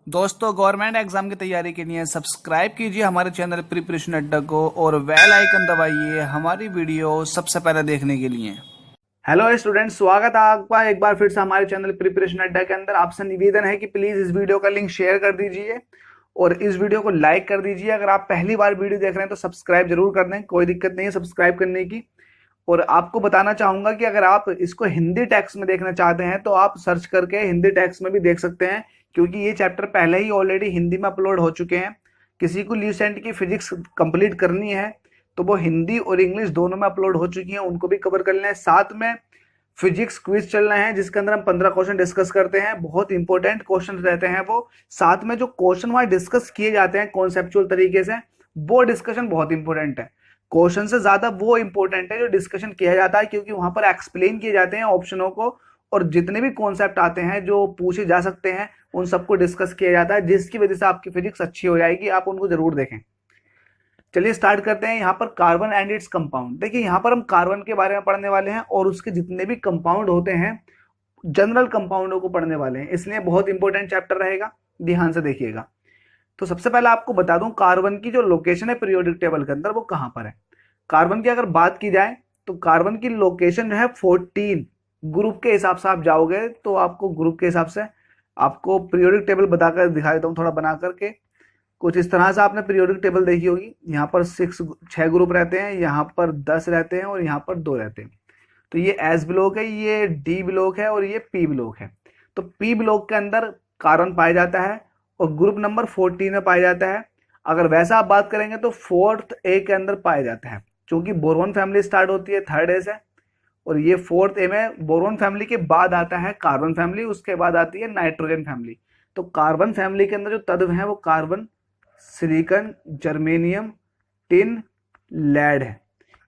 दोस्तों, government exam की तैयारी के लिए सब्सक्राइब कीजिए हमारे चैनल प्रिपरेशन अड्डा को और बेल आइकन दबाइए हमारी वीडियो सबसे पहले देखने के लिए। हेलो स्टूडेंट्स, स्वागत है आपका एक बार फिर से हमारे चैनल प्रिपरेशन अड्डा के अंदर। आपसे निवेदन है कि प्लीज इस वीडियो का लिंक शेयर कर दीजिए और इस वीडियो को लाइक कर दीजिए। अगर आप पहली बार वीडियो देख रहे हैं तो सब्सक्राइब जरूर कर दें, कोई दिक्कत नहीं है सब्सक्राइब करने की। और आपको बताना चाहूंगा कि अगर आप इसको हिंदी टेक्स्ट में देखना चाहते हैं तो आप सर्च करके हिंदी टेक्स्ट में भी देख सकते हैं, क्योंकि ये चैप्टर पहले ही ऑलरेडी हिंदी में अपलोड हो चुके हैं। किसी को ल्यूसेंट की फिजिक्स कंप्लीट करनी है तो वो हिंदी और इंग्लिश दोनों में अपलोड हो चुकी हैं, उनको भी कवर कर लें। साथ में फिजिक्स क्विज चल रहे हैं जिसके अंदर हम 15 क्वेश्चन डिस्कस करते हैं, बहुत इंपॉर्टेंट क्वेश्चन रहते हैं वो। साथ में जो क्वेश्चन वहां डिस्कस किए जाते हैं कॉन्सेप्चुअल तरीके से, वो डिस्कशन बहुत इंपॉर्टेंट है। क्वेश्चन से ज्यादा वो इंपॉर्टेंट है जो डिस्कशन किया जाता है, क्योंकि वहां पर एक्सप्लेन किए जाते हैं ऑप्शनों को और जितने भी कॉन्सेप्ट आते हैं जो पूछे जा सकते हैं उन सबको डिस्कस किया जाता है, जिसकी वजह से आपकी फिजिक्स अच्छी हो जाएगी। आप उनको जरूर देखें। चलिए स्टार्ट करते हैं। यहाँ पर कार्बन एंड इट्स कंपाउंड। देखिए यहाँ पर हम कार्बन के बारे में पढ़ने वाले हैं और उसके जितने भी कंपाउंड होते हैं जनरल कंपाउंडों को पढ़ने वाले हैं, इसलिए बहुत इंपॉर्टेंट चैप्टर रहेगा, ध्यान से देखिएगा। तो सबसे पहले आपको बता दूं कार्बन की जो लोकेशन है पीरियोडिक टेबल के अंदर वो कहां पर है। कार्बन की अगर बात की जाए तो कार्बन की लोकेशन जो है 14 ग्रुप के हिसाब से आप जाओगे तो आपको ग्रुप के हिसाब से आपको पीरियोडिक टेबल बताकर दिखा देता हूं, थोड़ा बना करके। कुछ इस तरह से आपने पीरियोडिक टेबल देखी होगी। यहाँ पर 6 ग्रुप रहते हैं, यहाँ पर 10 रहते हैं और यहाँ पर 2 रहते हैं। तो ये एस ब्लॉक है, ये डी ब्लॉक है और ये पी ब्लॉक है। तो पी ब्लॉक के अंदर कार्बन पाया जाता है और ग्रुप नंबर 14 में पाया जाता है। अगर वैसा आप बात करेंगे तो 4th ए के अंदर पाया जाता है, क्योंकि बोरोन फैमिली स्टार्ट होती है 3rd ए से और ये 4th ए में बोरोन फैमिली के बाद आता है कार्बन फैमिली, उसके बाद आती है नाइट्रोजन फैमिली। तो कार्बन फैमिली के अंदर जो तत्व है वो carbon, silicon, germanium, tin, lead है।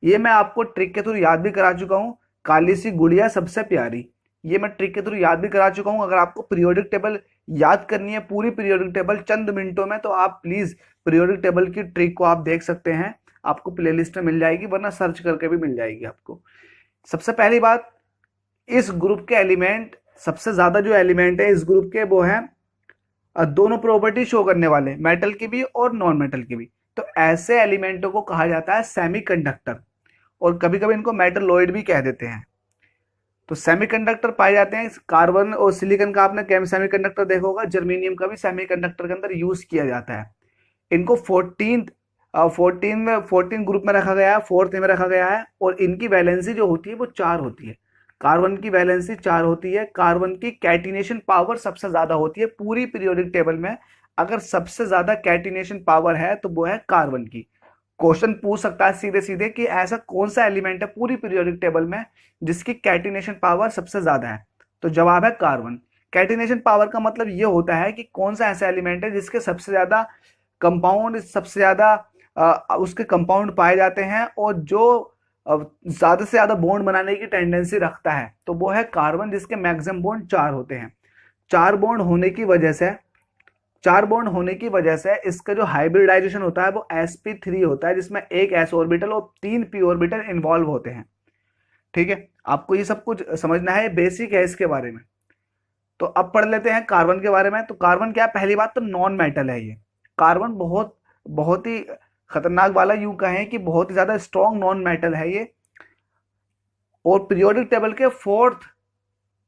ये मैं आपको ट्रिक के थ्रू याद भी करा चुका हूँ। काली सी गुड़िया सबसे प्यारी, ये मैं ट्रिक के थ्रू याद भी करा चुका हूँ। अगर आपको पीरियोडिक टेबल याद करनी है, पूरी पीरियोडिक टेबल चंद मिनटों में, तो आप प्लीज पीरियोडिक टेबल की ट्रिक को आप देख सकते हैं, आपको प्लेलिस्ट में मिल जाएगी, वरना सर्च करके भी मिल जाएगी आपको। सबसे पहली बात, इस ग्रुप के एलिमेंट, सबसे ज्यादा जो एलिमेंट है इस ग्रुप के वो है दोनों प्रॉपर्टी शो करने वाले, मेटल की भी और नॉन मेटल की भी। तो ऐसे एलिमेंटों को कहा जाता है सेमीकंडक्टर और कभी कभी इनको मेटलॉइड भी कह देते हैं। तो सेमीकंडक्टर पाए जाते हैं। कार्बन और सिलिकॉन का आपने केम सेमीकंडक्टर देखा होगा, जर्मेनियम का भी सेमीकंडक्टर के अंदर यूज किया जाता है। इनको 14 ग्रुप में रखा गया है, 4th में रखा गया है और इनकी वैलेंसी जो होती है वो 4 होती है। कार्बन की वैलेंसी 4 होती है। कार्बन की कैटिनेशन पावर सबसे ज्यादा होती है पूरी पीरियोडिक टेबल में। अगर सबसे ज्यादा कैटिनेशन पावर है तो वो है कार्बन की। क्वेश्चन पूछ सकता है सीधे सीधे कि ऐसा कौन सा एलिमेंट है पूरी पीरियोडिक टेबल में जिसकी कैटिनेशन पावर सबसे ज्यादा है, तो जवाब है कार्बन। कैटिनेशन पावर का मतलब ये होता है कि कौन सा ऐसा एलिमेंट है जिसके सबसे ज्यादा कंपाउंड, सबसे ज्यादा उसके कंपाउंड पाए जाते हैं और जो ज्यादा से ज्यादा बॉन्ड बनाने की टेंडेंसी रखता है, तो वो है कार्बन, जिसके मैक्सिमम बॉन्ड 4 होते हैं। 4 बॉन्ड होने की वजह से इसका जो हाइब्रिडाइजेशन होता है वो sp3 होता है, जिसमें एक s ऑर्बिटल और 3 p ऑर्बिटल इन्वॉल्व होते हैं। ठीक है, आपको ये सब कुछ समझना है, बेसिक है इसके बारे में। तो अब पढ़ लेते हैं कार्बन के बारे में। तो कार्बन क्या है, पहली बात तो नॉन मेटल है। ये कार्बन बहुत बहुत ही खतरनाक वाला, यूं कहें कि बहुत ही ज्यादा स्ट्रॉन्ग नॉन मेटल है ये, और पीरियोडिक टेबल के 4th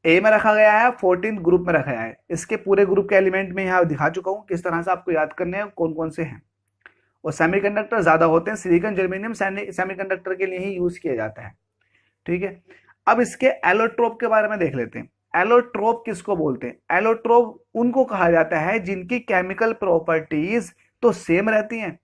ए में रखा गया है, 14th ग्रुप में रखा गया है। इसके पूरे ग्रुप के एलिमेंट में यहाँ दिखा चुका हूँ किस तरह से आपको याद करने हैं कौन कौन से हैं। और सेमीकंडक्टर ज्यादा होते हैं, सिलिकॉन, जर्मेनियम सेमीकंडक्टर के लिए ही यूज किया जाता है। ठीक है, अब इसके एलोट्रोप के बारे में देख लेते हैं। एलोट्रोप किसको बोलते हैं? एलोट्रोप उनको कहा जाता है जिनकी केमिकल प्रॉपर्टीज तो सेम रहती हैं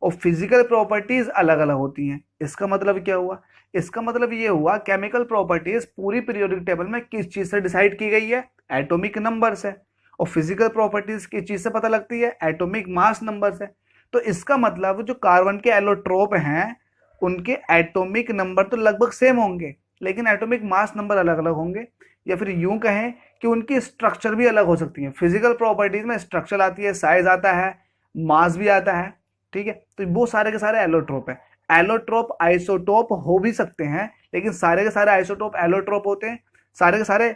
और फिजिकल प्रॉपर्टीज अलग अलग होती हैं। इसका मतलब क्या हुआ? इसका मतलब ये हुआ केमिकल प्रॉपर्टीज पूरी पीरियोडिक टेबल में किस चीज से डिसाइड की गई है? एटॉमिक नंबर से। और फिजिकल प्रॉपर्टीज किस चीज से पता लगती है? एटॉमिक मास नंबर से। तो इसका मतलब जो कार्बन के एलोट्रोप हैं उनके एटॉमिक नंबर तो लगभग सेम होंगे, लेकिन एटॉमिक मास नंबर अलग अलग होंगे, या फिर यूं कहें कि उनकी स्ट्रक्चर भी अलग हो सकती है। फिजिकल प्रॉपर्टीज में स्ट्रक्चर आती है, साइज आता है, मास भी आता है। ठीक है, तो वो सारे के सारे एलोट्रोप है। एलोट्रोप आइसोटोप हो भी सकते हैं, लेकिन सारे के सारे आइसोटोप एलोट्रोप होते हैं, सारे के सारे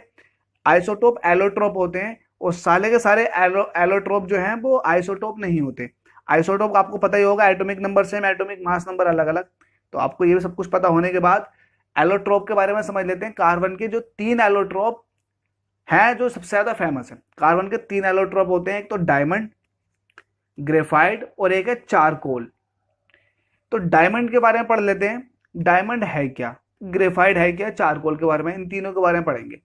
आइसोटोप एलोट्रोप होते हैं। और सारे के सारे एलोट्रोप जो हैं वो आइसोटोप नहीं होते। आइसोटोप आपको पता ही होगा, atomic number same, atomic mass number अलग अलग। तो आपको ये सब कुछ पता होने के बाद एलोट्रोप के बारे में समझ लेते हैं। कार्बन के जो 3 एलोट्रोप हैं जो सबसे ज्यादा फेमस है, कार्बन के 3 एलोट्रोप होते हैं, एक तो डायमंड, ग्रेफाइट और एक है चारकोल। तो डायमंड के बारे में पढ़ लेते हैं, डायमंड है क्या, ग्रेफाइट है क्या, चारकोल के बारे में, इन तीनों के बारे में पढ़ेंगे।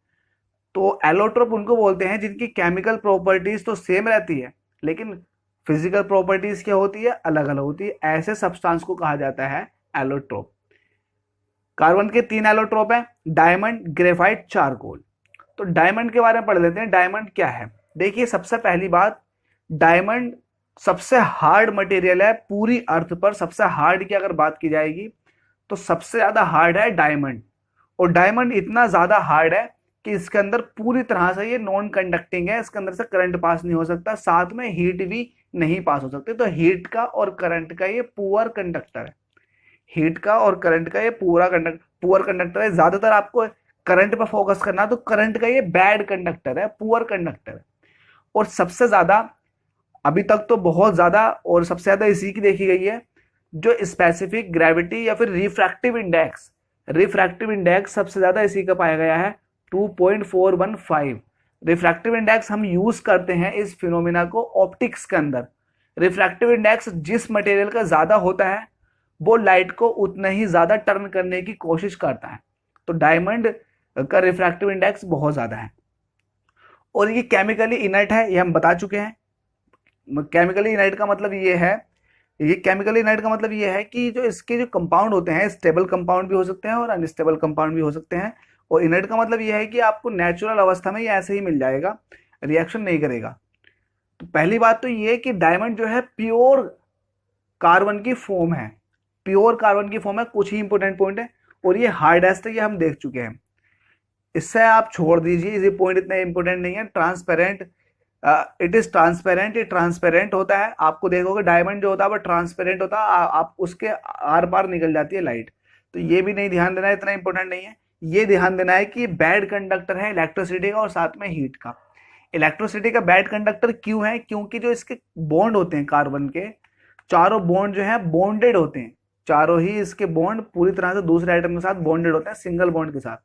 तो एलोट्रोप उनको बोलते हैं जिनकी केमिकल प्रॉपर्टीज तो सेम रहती है लेकिन फिजिकल प्रॉपर्टीज क्या होती है, अलग अलग होती है। ऐसे सब्सटेंस को कहा जाता है एलोट्रोप। कार्बन के 3 एलोट्रोप हैं, डायमंड, ग्रेफाइट, चारकोल। तो डायमंड के बारे में पढ़ लेते हैं, डायमंड क्या है। देखिए सबसे पहली बात, डायमंड सबसे हार्ड मटेरियल है पूरी अर्थ पर। सबसे हार्ड की अगर बात की जाएगी तो सबसे ज्यादा हार्ड है डायमंड। और डायमंड इतना ज्यादा हार्ड है कि इसके अंदर पूरी तरह से ये नॉन कंडक्टिंग है, इसके अंदर से करंट पास नहीं हो सकता, साथ में हीट भी नहीं पास हो सकती। तो हीट का और करंट का ये पुअर कंडक्टर है, हीट का और करंट का ये पुअर कंडक्टर है। ज्यादातर आपको करंट पर फोकस करना, तो करंट का ये बैड कंडक्टर है, पुअर कंडक्टर है। और सबसे ज्यादा अभी तक तो बहुत ज्यादा और सबसे ज्यादा इसी की देखी गई है, जो स्पेसिफिक ग्रेविटी या फिर रिफ्रैक्टिव इंडेक्स, रिफ्रैक्टिव इंडेक्स सबसे ज्यादा इसी का पाया गया है 2.415। रिफ्रैक्टिव इंडेक्स हम यूज करते हैं इस फिनोमिना को ऑप्टिक्स के अंदर। रिफ्रैक्टिव इंडेक्स जिस मटेरियल का ज्यादा होता है वो लाइट को उतना ही ज्यादा टर्न करने की कोशिश करता है। तो डायमंड का रिफ्रैक्टिव इंडेक्स बहुत ज्यादा है। और ये केमिकली इनर्ट है, ये हम बता चुके हैं। केमिकली इनर्ट का मतलब ये है, ये केमिकली इनर्ट का मतलब ये है कि जो इसके जो कंपाउंड होते हैं, स्टेबल कंपाउंड भी हो सकते हैं और अनस्टेबल कंपाउंड भी हो सकते हैं। और इनर्ट का मतलब ये है कि आपको नेचुरल अवस्था में ये ऐसे ही मिल जाएगा, रिएक्शन नहीं करेगा। तो पहली बात तो ये कि डायमंड जो है प्योर कार्बन की फॉर्म है, प्योर कार्बन की फॉर्म है। कुछ ही इंपॉर्टेंट पॉइंट है, और ये हार्डेस्ट है, ये हम देख चुके हैं। इससे आप छोड़ दीजिए, ये पॉइंट इतना इंपॉर्टेंट नहीं है। ट्रांसपेरेंट, इट इज ट्रांसपेरेंट, ये ट्रांसपेरेंट होता है। आपको देखोगे डायमंड जो होता है वो ट्रांसपेरेंट होता है, आप उसके आर पार निकल जाती है लाइट। तो ये भी नहीं ध्यान देना है, इतना इंपॉर्टेंट नहीं है। ये ध्यान देना है कि बैड कंडक्टर है इलेक्ट्रिसिटी का और साथ में हीट का। इलेक्ट्रिसिटी का बैड कंडक्टर क्यों है, क्योंकि जो इसके बॉन्ड होते हैं कार्बन के, चारों बॉन्ड जो है बॉन्डेड होते हैं, चारों ही इसके बॉन्ड पूरी तरह से दूसरे आइटम के साथ बॉन्डेड होते हैं, सिंगल बॉन्ड के साथ,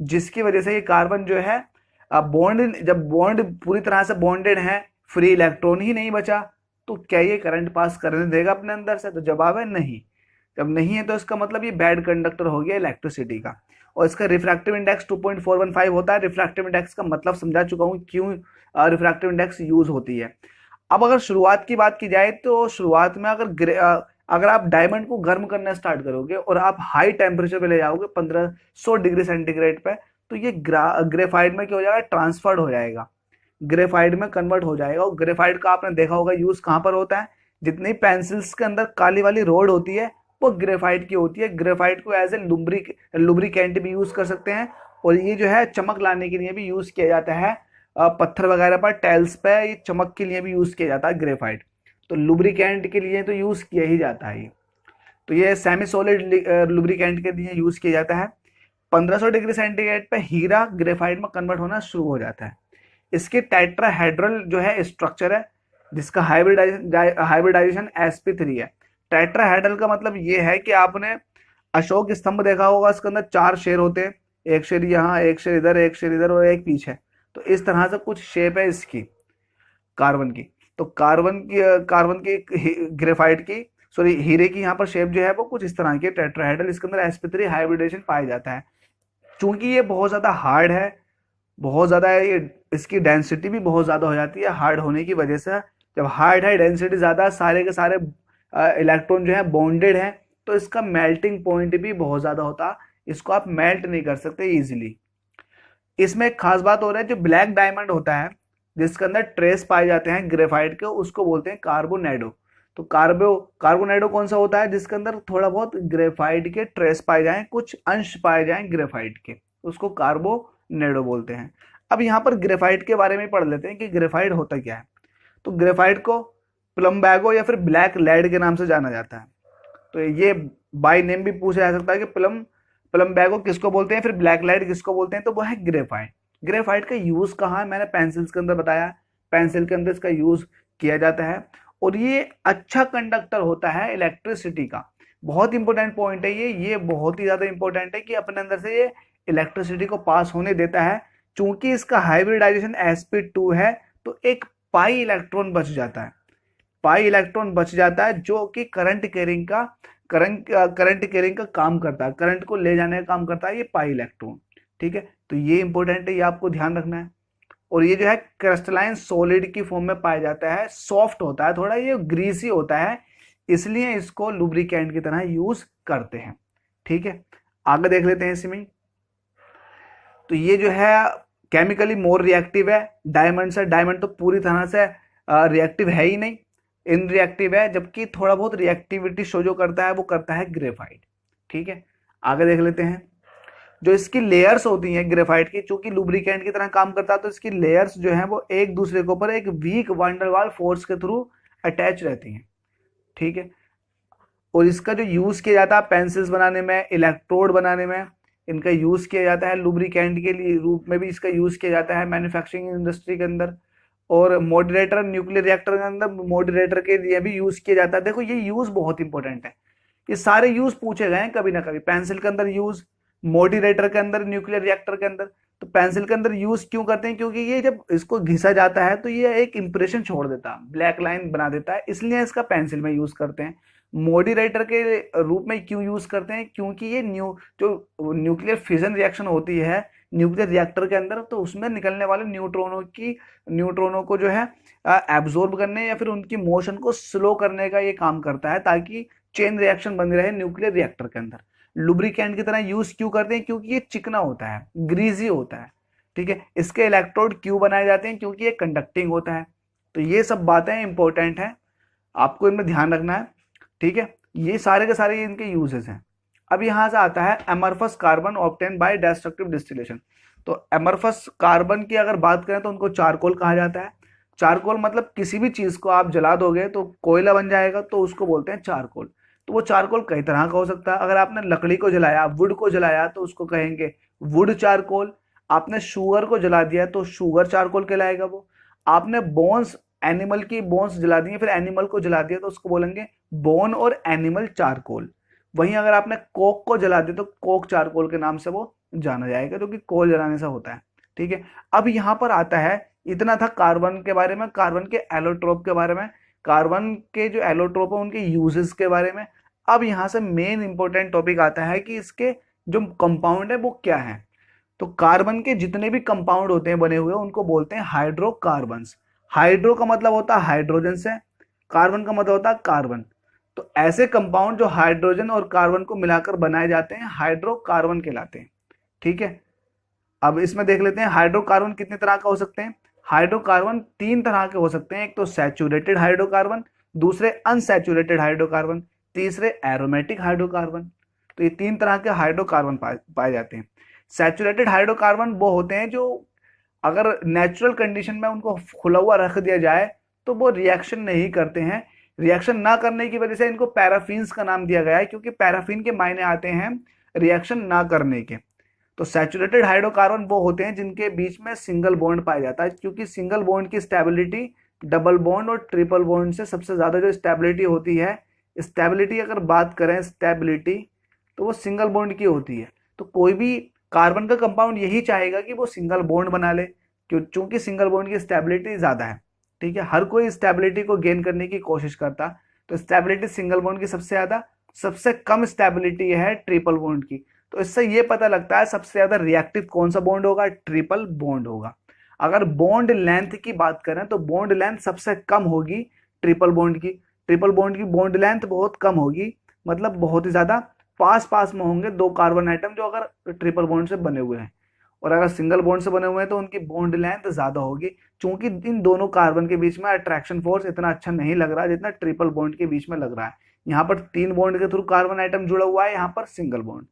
जिसकी वजह से ये कार्बन जो है बॉन्ड, जब बॉन्ड पूरी तरह से बॉन्डेड है, फ्री इलेक्ट्रॉन ही नहीं बचा, तो क्या ये करंट पास करने देगा अपने अंदर से? तो जवाब है नहीं। जब नहीं है तो इसका मतलब ये बैड कंडक्टर हो गया इलेक्ट्रिसिटी का। और इसका रिफ्रैक्टिव इंडेक्स 2.415 होता है। रिफ्रैक्टिव इंडेक्स का मतलब समझा चुका हूं क्यों रिफ्रैक्टिव इंडेक्स यूज होती है। अब अगर शुरुआत की बात की जाए तो शुरुआत में अगर आप डायमंड को गर्म करना स्टार्ट करोगे और आप हाई टेम्परेचर पे ले जाओगे 1500 डिग्री सेंटीग्रेड पे, तो ये ग्रेफाइट में क्या हो जाएगा, ट्रांसफर्ड हो जाएगा, ग्रेफाइट में कन्वर्ट हो जाएगा। और ग्रेफाइट का आपने देखा होगा यूज कहां पर होता है, जितनी पेंसिल्स के अंदर काली वाली रोड होती है वो ग्रेफाइट की होती है। ग्रेफाइट को एज ए लुब्रिकेंट भी यूज कर सकते हैं, और ये जो है चमक लाने के लिए भी यूज किया जाता है। पत्थर वगैरह पर, टाइल्स पे ये चमक के लिए भी यूज किया जाता है ग्रेफाइट। तो लुब्रिकेंट के लिए तो यूज किया ही जाता है ये। तो ये सेमी सॉलिड लुब्रिकेंट के लिए यूज किया जाता है। 1500 डिग्री सेंटीग्रेड पे हीरा ग्रेफाइट में कन्वर्ट होना शुरू हो जाता है। इसके टेट्राहेड्रल जो है स्ट्रक्चर है, जिसका हाइब्रिडाइजेशन sp3 है। टेट्राहेड्रल का मतलब ये है कि आपने अशोक स्तंभ देखा होगा, इसके अंदर 4 शेर होते हैं, एक शेर यहाँ, एक शेर इधर, एक शेर इधर और एक पीछे। तो इस तरह से कुछ शेप है इसकी कार्बन की। तो कार्बन की ग्रेफाइट की, सॉरी हीरे की यहाँ पर शेप जो है वो कुछ इस तरह की टेट्राहेड्रल, इसके अंदर sp3 हाइब्रिडेशन पाया जाता है। चूंकि ये बहुत ज्यादा हार्ड है, बहुत ज्यादा है, ये इसकी डेंसिटी भी बहुत ज्यादा हो जाती है हार्ड होने की वजह से। जब हार्ड है, डेंसिटी ज्यादा, सारे के सारे इलेक्ट्रॉन जो है बॉन्डेड है, तो इसका मेल्टिंग पॉइंट भी बहुत ज्यादा होता, इसको आप मेल्ट नहीं कर सकते इजीली। इसमें एक खास बात हो रहा है, जो ब्लैक डायमंड होता है जिसके अंदर ट्रेस पाए जाते हैं ग्रेफाइट के, उसको बोलते हैं कार्बोनेडो। तो कार्बोनेडो कौन सा होता है, जिसके अंदर थोड़ा बहुत ग्रेफाइट के ट्रेस पाए जाएं, कुछ अंश पाए जाएं ग्रेफाइट के, उसको कार्बोनेडो बोलते हैं। अब यहाँ पर ग्रेफाइट के बारे में पढ़ लेते हैं कि ग्रेफाइट होता क्या है। तो ग्रेफाइट को प्लम्बैगो या फिर ब्लैक लेड के नाम से जाना जाता है। तो ये बाय नेम भी पूछा जा सकता है कि प्लम्बैगो किसको बोलते हैं, फिर ब्लैक लेड किसको बोलते हैं, तो वो है ग्रेफाइट। ग्रेफाइट का यूज कहाँ है, मैंने पेंसिल्स के अंदर बताया, पेंसिल के अंदर इसका यूज किया जाता है। और ये अच्छा कंडक्टर होता है इलेक्ट्रिसिटी का। बहुत इंपॉर्टेंट पॉइंट है ये बहुत ही ज्यादा इंपॉर्टेंट है कि अपने अंदर से ये इलेक्ट्रिसिटी को पास होने देता है। चूंकि इसका हाइब्रिडाइजेशन sp2 है तो एक पाई इलेक्ट्रॉन बच जाता है, पाई इलेक्ट्रॉन बच जाता है जो कि करंट कैरिंग का काम करता है, करंट को ले जाने का काम करता है ये पाई इलेक्ट्रॉन। ठीक है, तो ये इंपॉर्टेंट है, ये आपको ध्यान रखना है। और ये जो है क्रिस्टलाइन सॉलिड की फॉर्म में पाया जाता है, सॉफ्ट होता है थोड़ा, ये ग्रीसी होता है, इसलिए इसको लुब्रिकेंट की तरह यूज करते हैं। ठीक है, आगे देख लेते हैं इसमें। तो ये जो है केमिकली मोर रिएक्टिव है डायमंड से, डायमंड तो पूरी तरह से रिएक्टिव है ही नहीं, इनरिएक्टिव है, जबकि थोड़ा बहुत रिएक्टिविटी शो जो करता है वो करता है ग्रेफाइट। ठीक है, आगे देख लेते हैं। जो इसकी लेयर्स होती हैं ग्रेफाइट की, चूंकि लुब्रिकेंट की तरह काम करता है तो इसकी लेयर्स जो है वो एक दूसरे के ऊपर एक वीक वंडरवाल फोर्स के थ्रू अटैच रहती हैं। ठीक है, और इसका जो यूज किया जाता है पेंसिल्स बनाने में, इलेक्ट्रोड बनाने में इनका यूज किया जाता है, लुब्रिकेंट के लिए रूप में भी इसका यूज किया जाता है मैन्युफैक्चरिंग इंडस्ट्री के अंदर, और मॉडरेटर न्यूक्लियर रिएक्टर के अंदर मॉडरेटर के लिए भी यूज किया जाता है। देखो ये यूज बहुत इंपॉर्टेंट है, ये सारे यूज पूछे गए हैं कभी ना कभी। पेंसिल के अंदर यूज, मॉडरेटर के अंदर, न्यूक्लियर रिएक्टर के अंदर। तो पेंसिल के अंदर यूज क्यों करते हैं, क्योंकि ये जब इसको घिसा जाता है तो ये एक इंप्रेशन छोड़ देता है, ब्लैक लाइन बना देता है, इसलिए इसका पेंसिल में यूज करते हैं। मॉडरेटर के रूप में क्यों यूज करते हैं, क्योंकि ये जो न्यूक्लियर फिजन रिएक्शन होती है न्यूक्लियर रिएक्टर के अंदर, तो उसमें निकलने वाले न्यूट्रॉनों को जो है एब्जॉर्ब करने या फिर उनकी मोशन को स्लो करने का ये काम करता है, ताकि चेन रिएक्शन बनी रहे न्यूक्लियर रिएक्टर के अंदर। लुब्रिकेंट की तरह यूज क्यों करते हैं, क्योंकि ये चिकना होता है, ग्रीजी होता है। ठीक है, इसके इलेक्ट्रोड क्यों बनाए जाते हैं, क्योंकि ये कंडक्टिंग होता है। तो ये सब बातें इंपॉर्टेंट हैं, आपको इनमें ध्यान रखना है। ठीक है, ये सारे के सारे इनके यूजेस हैं। अब यहां से आता है amorphous carbon obtain bye destructive distillation. तो एमरफस कार्बन की अगर बात करें तो उनको चारकोल कहा जाता है। चारकोल मतलब किसी भी चीज को आप जला दोगे तो कोयला बन जाएगा, तो उसको बोलते हैं चारकोल। तो वो चारकोल कई तरह का हो सकता है। अगर आपने लकड़ी को जलाया, वुड को जलाया, तो उसको कहेंगे वुड चारकोल। आपने शुगर को जला दिया तो शुगर चारकोल कहलाएगा वो। आपने बोन्स, एनिमल की बोन्स जला दी, फिर एनिमल को जला दिया तो उसको बोलेंगे बोन और एनिमल चारकोल। वहीं अगर आपने कोक को जला दिया तो कोक चारकोल के नाम से वो जाना जाएगा, जो कि कोल जलाने से होता है। ठीक है, अब यहाँ पर आता है, इतना था कार्बन के बारे में, कार्बन के एलोट्रोप के बारे में, कार्बन के जो एलोट्रोप है उनके यूजेस के बारे में। अब यहाँ से मेन इंपॉर्टेंट टॉपिक आता है कि इसके जो कंपाउंड है वो क्या है। तो कार्बन के जितने भी कंपाउंड होते हैं बने हुए उनको बोलते हैं हाइड्रोकार्बन्स। हाइड्रो का मतलब होता है हाइड्रोजन से, कार्बन का मतलब होता है कार्बन। तो ऐसे कंपाउंड जो हाइड्रोजन और कार्बन को मिलाकर बनाए जाते हैं हाइड्रोकार्बन कहलाते हैं। ठीक है, अब इसमें देख लेते हैं हाइड्रोकार्बन कितने तरह का हो सकते हैं। हाइड्रोकार्बन 3 तरह के हो सकते हैं, एक तो सैचुरेटेड हाइड्रोकार्बन, दूसरे अनसैचुरेटेड हाइड्रोकार्बन, तीसरे एरोमेटिक हाइड्रोकार्बन। तो ये 3 तरह के हाइड्रोकार्बन पाए जाते हैं। सैचुरेटेड हाइड्रोकार्बन वो होते हैं जो अगर नेचुरल कंडीशन में उनको खुला हुआ रख दिया जाए तो वो रिएक्शन नहीं करते हैं। रिएक्शन ना करने की वजह से इनको पैराफिन्स का नाम दिया गया है, क्योंकि पैराफिन के मायने आते हैं रिएक्शन ना करने के। तो सैचुरेटेड हाइड्रोकार्बन वो होते हैं जिनके बीच में सिंगल बॉन्ड पाया जाता है, क्योंकि सिंगल बॉन्ड की स्टेबिलिटी डबल बॉन्ड और ट्रिपल बॉन्ड से सबसे ज्यादा जो स्टेबिलिटी होती है, स्टेबिलिटी अगर बात करें स्टेबिलिटी, तो वो सिंगल बॉन्ड की होती है। तो कोई भी कार्बन का कंपाउंड यही चाहेगा कि वो सिंगल बॉन्ड बना ले, क्योंकि सिंगल बॉन्ड की स्टेबिलिटी ज्यादा है। ठीक है, हर कोई स्टेबिलिटी को गेन करने की कोशिश करता, तो स्टेबिलिटी सिंगल बॉन्ड की सबसे ज्यादा, सबसे कम स्टेबिलिटी है ट्रिपल बॉन्ड की। तो इससे ये पता लगता है सबसे ज्यादा रिएक्टिव कौन सा बॉन्ड होगा, ट्रिपल बॉन्ड होगा। अगर बॉन्ड लेंथ की बात करें तो बॉन्ड लेंथ सबसे कम होगी ट्रिपल बॉन्ड की। ट्रिपल बॉन्ड की बॉन्ड लेंथ बहुत कम होगी, मतलब बहुत ही ज्यादा पास पास में होंगे 2 कार्बन आइटम जो अगर ट्रिपल बॉन्ड से बने हुए हैं। और अगर सिंगल बॉन्ड से बने हुए हैं तो उनकी बॉन्ड लेंथ ज्यादा होगी, क्योंकि इन दोनों कार्बन के बीच में अट्रैक्शन फोर्स इतना अच्छा नहीं लग रहा जितना ट्रिपल बॉन्ड के बीच में लग रहा है। यहाँ पर 3 बॉन्ड के थ्रू कार्बन आइटम जुड़ा हुआ है, यहाँ पर सिंगल बॉन्ड।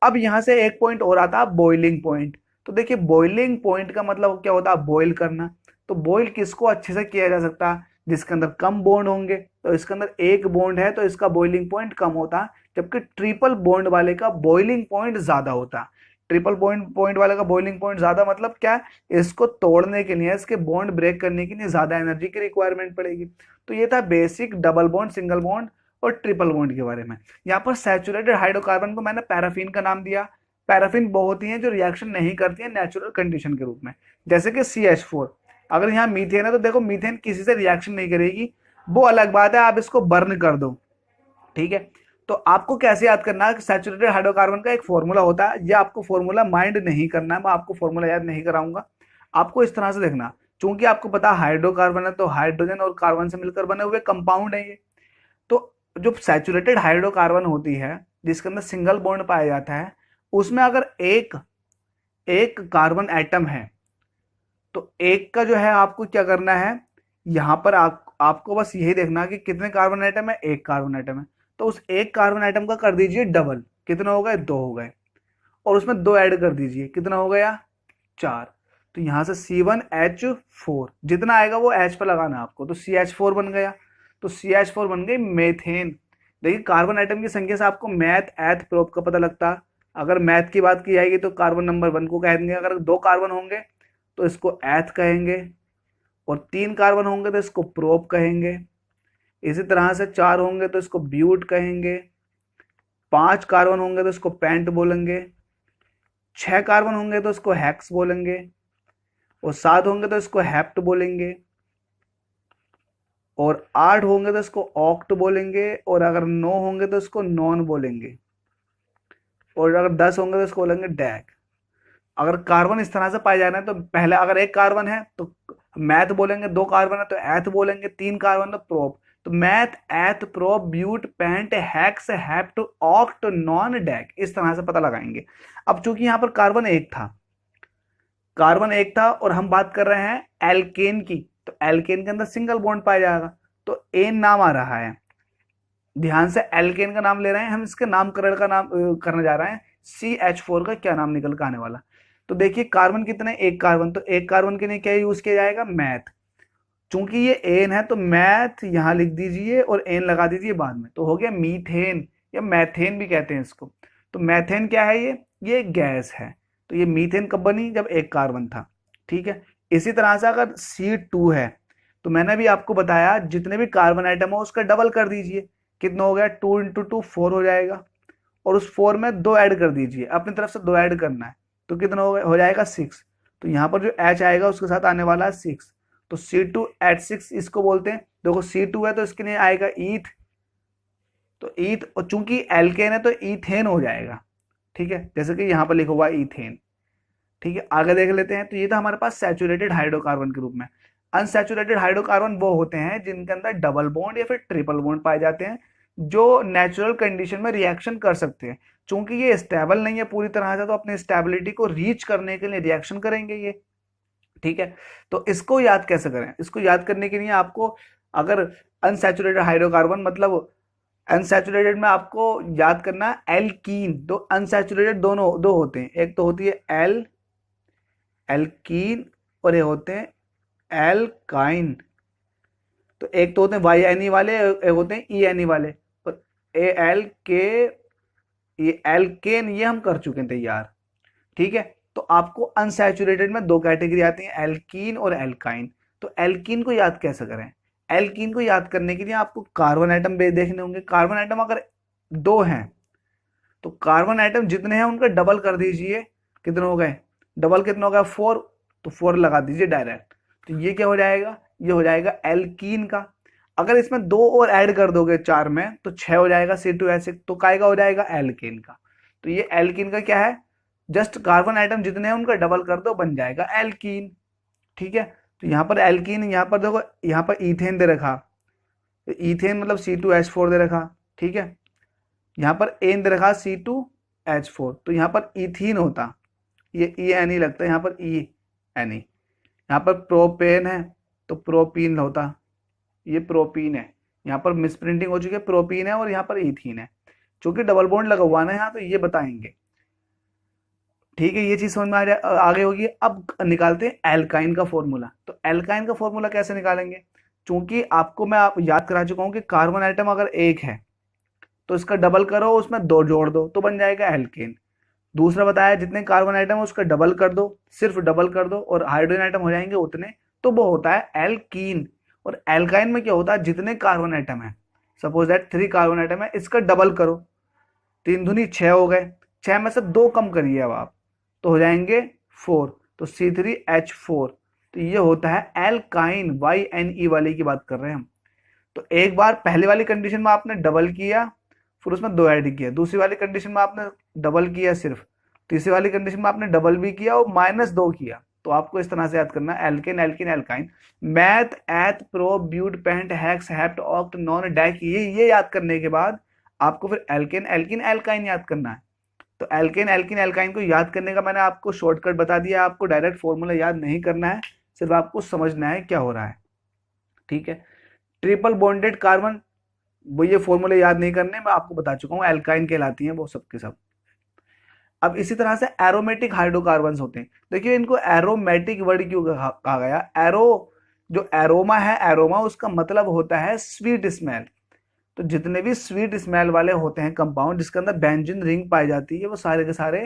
अब यहाँ से एक पॉइंट और आता है बॉइलिंग पॉइंट। तो देखिए बॉइलिंग पॉइंट का मतलब क्या होता है, बॉइल करना। तो बॉइल किसको अच्छे से किया जा सकता है, जिसके अंदर कम बॉन्ड होंगे। तो इसके अंदर एक बॉन्ड है तो इसका बॉइलिंग पॉइंट कम होता है, जबकि ट्रिपल बॉन्ड वाले का बॉइलिंग पॉइंट ज्यादा होता है। ट्रिपल पॉइंट पॉइंट वाले का बॉइलिंग पॉइंट ज्यादा, मतलब क्या, इसको तोड़ने के लिए, इसके बॉन्ड ब्रेक करने के लिए ज्यादा एनर्जी की रिक्वायरमेंट पड़ेगी। तो ये था basic double bond, single bond और ट्रिपल बॉन्ड के बारे में। यहाँ पर सैचुरेटेड हाइड्रोकार्बन को मैंने पैराफिन का नाम दिया। पैराफिन वो होती हैं जो रिएक्शन नहीं करती है नेचुरल कंडीशन के रूप में, जैसे कि CH4। अगर यहाँ मीथेन है तो देखो मीथेन किसी से रिएक्शन नहीं करेगी, वो अलग बात है, आप इसको बर्न कर दो, ठीक है। तो आपको कैसे याद करना है कि सैचुरेटेड हाइड्रोकार्बन का एक फॉर्मूला होता है, ये आपको फॉर्मूला माइंड नहीं करना है, मैं आपको फॉर्मूला याद नहीं कराऊंगा। आपको इस तरह से देखना, चूंकि आपको पता है हाइड्रोकार्बन है तो हाइड्रोजन और कार्बन से मिलकर बने हुए कंपाउंड है ये। तो जो सैचुरेटेड हाइड्रोकार्बन होती है जिसके अंदर सिंगल बॉन्ड पाया जाता है, उसमें अगर एक एक कार्बन एटम है तो एक का जो है आपको क्या करना है, यहां पर आपको बस यही देखना कि कितने कार्बन एटम है, एक कार्बन एटम है, तो उस एक कार्बन एटम का कर दीजिए डबल, कितना हो गए, दो हो गए, और उसमें दो ऐड कर दीजिए, कितना हो गया, चार। तो यहां से C1H4 जितना आएगा वो H पर लगाना है आपको, तो CH4 बन गया, तो CH4 बन गई मेथेन। देखिए कार्बन एटम की संख्या से आपको मैथ एथ प्रोप का पता लगता है। अगर मैथ की बात की जाएगी तो कार्बन नंबर 1 को कहेंगे, अगर दो कार्बन होंगे तो इसको एथ कहेंगे, और तीन कार्बन होंगे तो इसको प्रोप कहेंगे, इसी तरह से चार होंगे तो इसको ब्यूट कहेंगे, पांच कार्बन होंगे तो इसको पेंट बोलेंगे, छह कार्बन होंगे तो इसको हेक्स बोलेंगे, और सात होंगे तो इसको हेप्ट बोलेंगे, और आठ होंगे तो इसको ऑक्ट बोलेंगे, और अगर नौ होंगे तो इसको नॉन बोलेंगे, और अगर 10 होंगे तो इसको बोलेंगे डैक। अगर कार्बन इस तरह से पाए जाना है तो पहले अगर एक कार्बन है तो मैथ बोलेंगे, दो कार्बन है तो एथ बोलेंगे, तीन कार्बन तो प्रोप। तो meth eth prop but pent hex hept oct non dec, इस तरह से पता लगाएंगे। अब चूंकि यहां पर कार्बन एक था और हम बात कर रहे हैं एल्केन की, तो एल्केन के अंदर सिंगल बॉन्ड पाया जाएगा, तो एन नाम आ रहा है, ध्यान से एल्केन का नाम ले रहे हैं हम, इसके नामकरण का नाम करने जा रहे हैं, CH4 का क्या नाम निकल कर आने वाला। तो देखिए कार्बन कितने, एक कार्बन, तो एक कार्बन के लिए क्या यूज किया जाएगा, मैथ। चूंकि ये एन है तो मैथ यहां लिख दीजिए और एन लगा दीजिए बाद में, तो हो गया मीथेन, या मैथेन भी कहते हैं इसको। तो मैथेन क्या है, ये गैस है। तो ये मीथेन कब बनी, जब एक कार्बन था, ठीक है। इसी तरह से अगर C2 है तो मैंने भी आपको बताया जितने भी कार्बन आइटम हो उसका डबल कर दीजिए, कितना हो गया, 2 × 2 4 हो जाएगा, और उस 4 में दो ऐड कर दीजिए, अपनी तरफ से दो ऐड करना है, तो कितना हो जाएगा 6। तो यहाँ पर जो H आएगा उसके साथ आने वाला है 6, तो C2H6 इसको बोलते हैं। देखो C2 है तो इसके लिए आएगा ईथ, तो ईथ, और चूंकि एल्केन है तो ईथेन हो जाएगा, ठीक है, जैसे कि यहाँ पर लिखा हुआ है ईथेन, ठीक है। आगे देख लेते हैं, तो ये था हमारे पास सैचुरेटेड हाइड्रोकार्बन के रूप में। अनसैचुरेटेड हाइड्रोकार्बन वो होते हैं जिनके अंदर डबल बॉन्ड या फिर ट्रिपल बॉन्ड पाए जाते हैं, जो नेचुरल कंडीशन में रिएक्शन कर सकते हैं। चूंकि ये स्टेबल नहीं है पूरी तरह से, तो अपने स्टेबिलिटी को रीच करने के लिए रिएक्शन करेंगे ये, ठीक है। तो इसको याद कैसे करें, इसको याद करने के लिए आपको, अगर अनसैचुरेटेड हाइड्रोकार्बन मतलब अनसैचुरेटेड में आपको याद करना एल्कीन, तो अनसैचुरेटेड दोनों दो होते हैं, एक तो होती है एल्कीन और ये होते हैं एल्काइन। तो एक तो होते हैं YNE वाले, एक होते हैं ENE वाले, और ये एल्केन ये हम कर चुके हैं तैयार, ठीक है। तो आपको अनसैचुरेटेड में दो कैटेगरी आती हैं, एल्कीन और एल्काइन। तो एल्कीन को याद कैसे करें, एल्कीन को याद करने के लिए आपको कार्बन आइटम देखने होंगे। कार्बन आइटम अगर दो हैं तो कार्बन आइटम जितने हैं उनका डबल कर दीजिए, कितने हो गए, डबल कितना हो गया 4, तो 4 लगा दीजिए डायरेक्ट, तो ये क्या हो जाएगा, ये हो जाएगा एल्कीन का। अगर इसमें दो और ऐड कर दोगे 4 में तो 6 हो जाएगा C2H6, तो कायगा हो जाएगा एल्कीन का। तो ये एल्कीन का क्या है, जस्ट कार्बन आइटम जितने हैं उनका डबल कर दो, बन जाएगा एल्कीन, ठीक है। तो यहाँ पर एल्कीन, यहाँ पर देखो यहाँ पर ईथेन दे रखा, तो ईथेन मतलब C2H4 दे रखा, ठीक है। यहाँ पर एन दे रखा C2H4, तो यहाँ पर इथीन होता, ये ENE लगता है, यहाँ पर ENE। यहाँ पर प्रोपेन है तो प्रोपीन होता, ये प्रोपीन है, यहाँ पर मिसप्रिंटिंग हो चुकी है, प्रोपीन है और यहाँ पर इथीन है, चूंकि डबल बॉन्ड लगा हुआ ना यहाँ, तो ये बताएंगे, ठीक है। ये चीज समझ में आ गई होगी। अब निकालते हैं एल्काइन का फॉर्मूला। तो एल्काइन का फॉर्मूला कैसे निकालेंगे, चूंकि आपको मैं याद करा चुका हूं कि कार्बन आइटम अगर एक है तो इसका डबल करो, उसमें दो जोड़ दो, तो बन जाएगा एल्केन। दूसरा बताया जितने कार्बन आइटम है उसका डबल कर दो, सिर्फ डबल कर दो और हाइड्रोजन आइटम हो जाएंगे उतने, तो वो होता है एल्कीन। और एल्काइन में क्या होता है, जितने कार्बन आइटम है, सपोज दैट 3 कार्बन आइटम है, इसका डबल करो, 3 दूनी 6 हो गए, 6 में से 2 कम करिए अब आप, तो हो जाएंगे 4, तो C3H4। तो ये होता है एल्काइन, YNE वाले की बात कर रहे हैं हम। तो एक बार पहले वाली कंडीशन में आपने डबल किया, फिर उसमें 2 ऐड किया, दूसरी वाली कंडीशन में आपने डबल किया सिर्फ, तीसरी वाली कंडीशन में आपने डबल भी किया और -2 किया। तो आपको इस तरह से याद करना है, alkane alkene alkyne, meth eth pro but pent hex hept oct non dec, ये याद करने के बाद आपको फिर एल्केन एल्किन एल्काइन याद करना है। तो एल्केन एल्किन एल्काइन को याद करने का मैंने आपको शॉर्टकट बता दिया, आपको डायरेक्ट फॉर्मूला याद नहीं करना है, सिर्फ आपको समझना है क्या हो रहा है, ठीक है। ट्रिपल बॉन्डेड कार्बन, वो ये फॉर्मूले याद नहीं करने, मैं आपको बता चुका हूँ, एल्काइन कहलाती हैं वो सब के सब। अब इसी तरह से एरोमेटिक हाइड्रोकार्बन्स होते हैं। देखिए इनको एरोमेटिक वर्ड क्यों कहा गया, एरो जो एरोमा है, एरोमा उसका मतलब होता है स्वीट स्मेल। तो जितने भी स्वीट स्मेल वाले होते हैं कंपाउंड जिसके अंदर बेंजीन रिंग पाई जाती है, वो सारे के सारे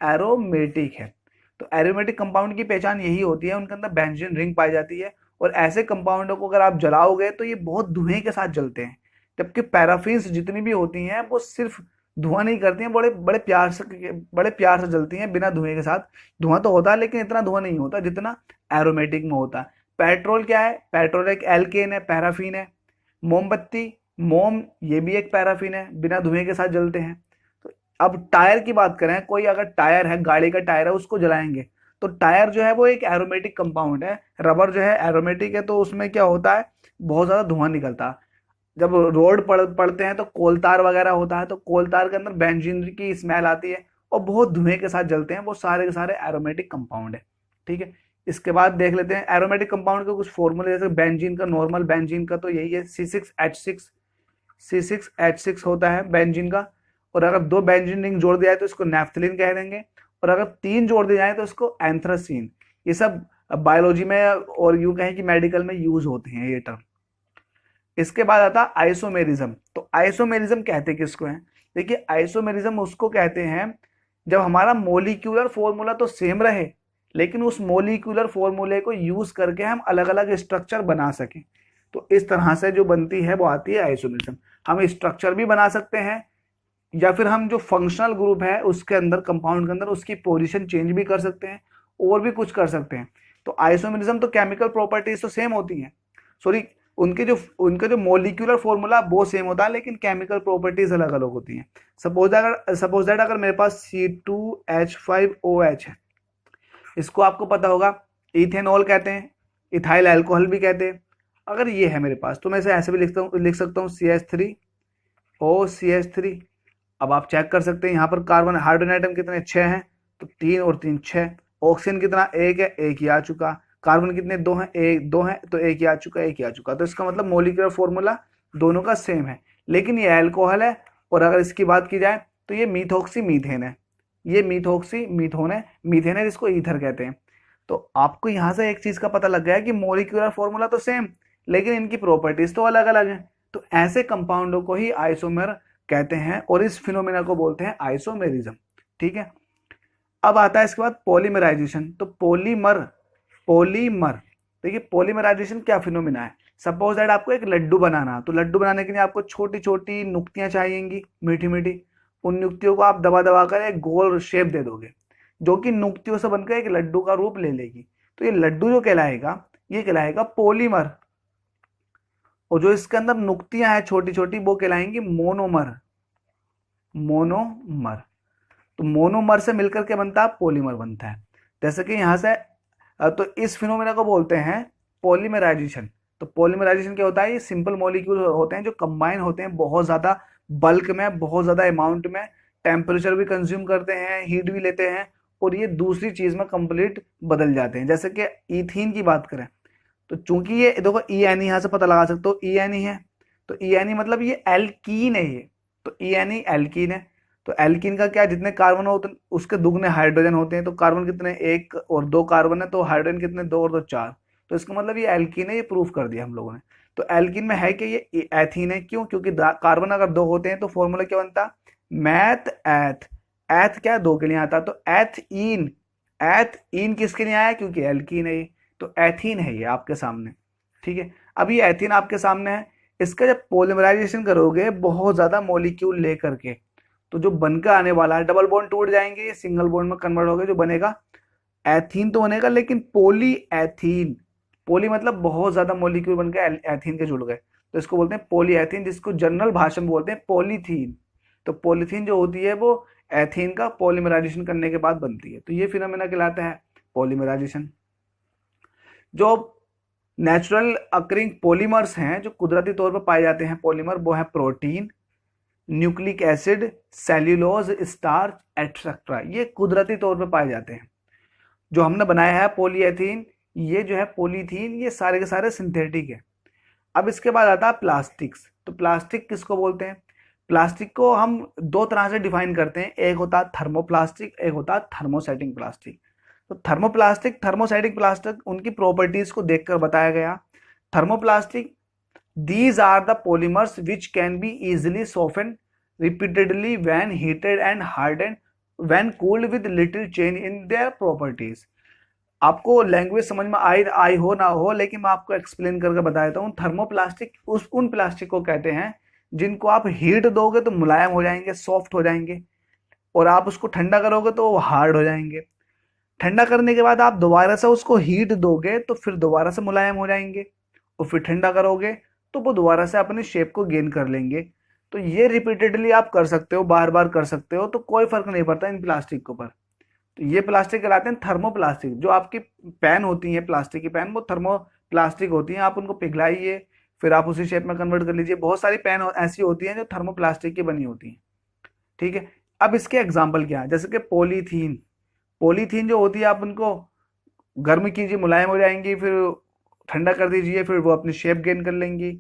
एरोमेटिक है। तो एरोमेटिक कंपाउंड की पहचान यही होती है, उनके अंदर बेंजीन रिंग पाई जाती है, और ऐसे कंपाउंडों को अगर आप जलाओगे तो ये बहुत धुएं के साथ जलते हैं। जबकि पैराफिन्स जितनी भी होती हैं वो सिर्फ धुआं नहीं करती हैं, बड़े प्यार से जलती हैं बिना धुएं के साथ। धुआं तो होता है लेकिन इतना धुआं नहीं होता जितना एरोमेटिक में होता है। पेट्रोल क्या है, पेट्रोल एक एल्केन है, पैराफिन है। मोमबत्ती, मोम ये भी एक पैराफिन है, बिना धुएं के साथ जलते हैं। तो अब टायर की बात करें, कोई अगर टायर है, गाड़ी का टायर है, उसको जलाएंगे तो टायर जो है वो एक एरोमेटिक कंपाउंड है। रबर जो है एरोमेटिक है, तो उसमें क्या होता है, बहुत ज्यादा धुआं निकलता है। जब रोड पड़ते हैं तो कोलतार वगैरह होता है, तो कोलतार के अंदर बेंजीन की स्मेल आती है और बहुत धुएं के साथ जलते हैं, वो सारे के सारे एरोमेटिक कंपाउंड है, ठीक है। इसके बाद देख लेते हैं एरोमेटिक कंपाउंड के कुछ फॉर्मूले, जैसे बेंजीन का, नॉर्मल बेंजीन का तो यही है C6H6 होता है बेंजीन का। और अगर 2 बेंजीन रिंग जोड़ दिया है तो इसको नेफ्थलीन कह देंगे, और अगर 3 जोड़ दिए जाए तो इसको एंथ्रासीन। ये सब बायोलॉजी में और यूं कहें कि मेडिकल में यूज होते हैं ये टर्म। इसके बाद आता है आइसोमेरिज्म। तो आइसोमेरिज्म कहते किसको है, देखिए आइसोमेरिज्म उसको कहते हैं जब हमारा मोलिक्यूलर फॉर्मूला तो सेम रहे, लेकिन उस मोलिक्यूलर फॉर्मूले को यूज करके हम अलग अलग स्ट्रक्चर बना सकें। तो इस तरह से जो बनती है वो आती है आइसोमेरिज्म। हम स्ट्रक्चर भी बना सकते हैं, या फिर हम जो फंक्शनल ग्रुप है उसके अंदर, कंपाउंड के अंदर, उसकी पोजीशन चेंज भी कर सकते हैं और भी कुछ कर सकते हैं। तो आइसोमेरिज्म तो केमिकल प्रॉपर्टीज तो सेम होती हैं, सॉरी उनके जो मोलिक्यूलर फॉर्मूला वो सेम होता है, लेकिन केमिकल प्रॉपर्टीज अलग अलग होती हैं। सपोज दैट अगर मेरे पास C2H5OH है, इसको आपको पता होगा इथेनॉल कहते हैं, इथाइल अल्कोहल भी कहते हैं। अगर ये है मेरे पास तो मैं इसे ऐसे भी लिख सकता हूँ CH3OCH3। अब आप चेक कर सकते हैं यहाँ पर कार्बन हाइड्रोजन आइटम कितने, 6 हैं, तो 3 और 3 6। ऑक्सीजन कितना, 1 है, 1 ही आ चुका। कार्बन कितने, 2 हैं, 2 हैं, तो 1 ही आ चुका, 1 ही आ चुका। तो इसका मतलब मोलिकुलर फॉर्मूला दोनों का सेम है, लेकिन ये अल्कोहल है। और अगर इसकी बात की जाए तो ये मीथॉक्सी मीथेन है, ये मीथॉक्सी मीथोन है, मीथेन है जिसको ईथर कहते हैं। तो आपको यहाँ से एक चीज का पता लग गया कि मोलिकुलर फॉर्मूला तो सेम, लेकिन इनकी प्रॉपर्टीज तो अलग अलग हैं। तो ऐसे कंपाउंडों को ही आइसोमर कहते हैं और इस फिनोमिना को बोलते हैं आइसोमेरिज्म, ठीक है। अब आता है इसके बाद पॉलीमराइजेशन। तो पॉलीमर देखिए पॉलीमराइजेशन क्या फिनोमिना है। सपोज दैट आपको एक लड्डू बनाना, तो लड्डू बनाने के लिए आपको छोटी छोटी नुक्तियां चाहिएंगी, मीठी मीठी। उन नुक्तियों को आप दबा दबा कर एक गोल शेप दे दोगे, जो कि नुक्तियों से बनकर एक लड्डू का रूप ले लेगी। तो ये लड्डू जो कहलाएगा, ये कहलाएगा पॉलीमर। और जो इसके अंदर नुक्तियां हैं छोटी छोटी, वो कहलाएंगी मोनोमर। तो मोनोमर से मिलकर के बनता है पॉलीमर बनता है। जैसे कि यहाँ से, तो इस फिनोमेना को बोलते हैं पॉलीमराइजेशन। तो पॉलीमराइजेशन क्या होता है, ये सिंपल मॉलिक्यूल होते हैं जो कंबाइन होते हैं बहुत ज्यादा बल्क में, बहुत ज्यादा अमाउंट में, टेम्परेचर भी कंज्यूम करते हैं, हीट भी लेते हैं, और ये दूसरी चीज में कंप्लीट बदल जाते हैं। जैसे कि ईथीन की बात करें, तो चूंकि ये देखो EN यहाँ से पता लगा सकते हो, EN है, तो EN मतलब ये एल्कीन है ये, तो EN एल्कीन है। तो एल्कीन का क्या, जितने कार्बन हो उसके दुगने हाइड्रोजन होते हैं। तो कार्बन कितने, 1 और 2 कार्बन है, तो हाइड्रोजन कितने, 2 और 2 4। तो इसका मतलब ये एल्कीन है, ये प्रूफ कर दिया हम लोगों ने। तो एल्कीन में है कि ये एथीन है, क्यों, क्योंकि कार्बन अगर 2 होते हैं तो फॉर्मूला क्या बनता, मैथ एथ, एथ क्या दो के लिए आता, तो एथीन, एथीन किसके लिए आया, क्योंकि एल्कीन है ये, तो एथीन है ये आपके सामने। ठीक है, अब ये एथीन आपके सामने है, इसका जब पोलिमराइजेशन करोगे बहुत ज्यादा मॉलिक्यूल लेकर के, तो जो बनकर आने वाला है, डबल बॉन्ड टूट जाएंगे, ये सिंगल बॉन्ड में कन्वर्ट होकर जो बनेगा एथीन तो बनेगा, लेकिन पोली एथीन, पोली मतलब बहुत ज्यादा मॉलिक्यूल बनकर एथीन के जुड़ गए, तो इसको बोलते हैं पोली एथीन, जिसको जनरल भाषा में बोलते हैं पॉलीथीन। तो पॉलीथीन जो होती है वो एथीन का पॉलीमराइजेशन करने के बाद बनती है, तो ये फिनोमेना कहलाता है पॉलीमराइजेशन। जो नेचुरल अकरिंग पॉलीमर्स हैं, जो कुदरती तौर पर पाए जाते हैं पॉलीमर, वो है protein, nucleic acid, cellulose, starch etcetera, ये कुदरती तौर पर पाए जाते हैं। जो हमने बनाया है पॉलीएथीन, ये जो है पॉलीथीन, ये सारे के सारे सिंथेटिक है। अब इसके बाद आता है प्लास्टिक्स। तो प्लास्टिक किसको बोलते हैं, प्लास्टिक को हम दो तरह से डिफाइन करते हैं, एक होता है थर्मोप्लास्टिक, एक होता है थर्मोसेटिंग प्लास्टिक। तो थर्मोप्लास्टिक, थर्मोसेटिक प्लास्टिक, उनकी प्रॉपर्टीज को देखकर बताया गया। Thermoplastic, these are the polymers which can be easily softened repeatedly when heated and hardened when cooled with little change in their properties। आपको लैंग्वेज समझ में आई हो ना हो, लेकिन मैं आपको एक्सप्लेन करके बता देता हूँ। थर्मोप्लास्टिक उन प्लास्टिक को कहते हैं जिनको आप हीट दोगे तो मुलायम हो जाएंगे, सॉफ्ट हो जाएंगे, और आप उसको ठंडा करोगे तो वो हार्ड हो जाएंगे। ठंडा करने के बाद आप दोबारा से उसको हीट दोगे तो फिर दोबारा से मुलायम हो जाएंगे, और फिर ठंडा करोगे तो वो दोबारा से अपनी शेप को गेन कर लेंगे। तो ये रिपीटेडली आप कर सकते हो, बार बार कर सकते हो, तो कोई फर्क नहीं पड़ता इन प्लास्टिक के ऊपर। तो ये प्लास्टिक कहलाते हैं थर्मोप्लास्टिक। जो आपकी पेन होती है, प्लास्टिक की पेन, वो थर्मोप्लास्टिक होती हैं। आप उनको पिघलाइए, फिर आप उसी शेप में कन्वर्ट कर लीजिए। बहुत सारी पेन ऐसी होती हैं जो थर्मोप्लास्टिक की बनी होती हैं। ठीक है, अब इसके एग्जाम्पल क्या है, जैसे कि पॉलीथीन। पॉलीथीन जो होती है, आप उनको गर्म कीजिए, मुलायम हो जाएंगी, फिर ठंडा कर दीजिए, फिर वो अपनी शेप गेन कर लेंगी।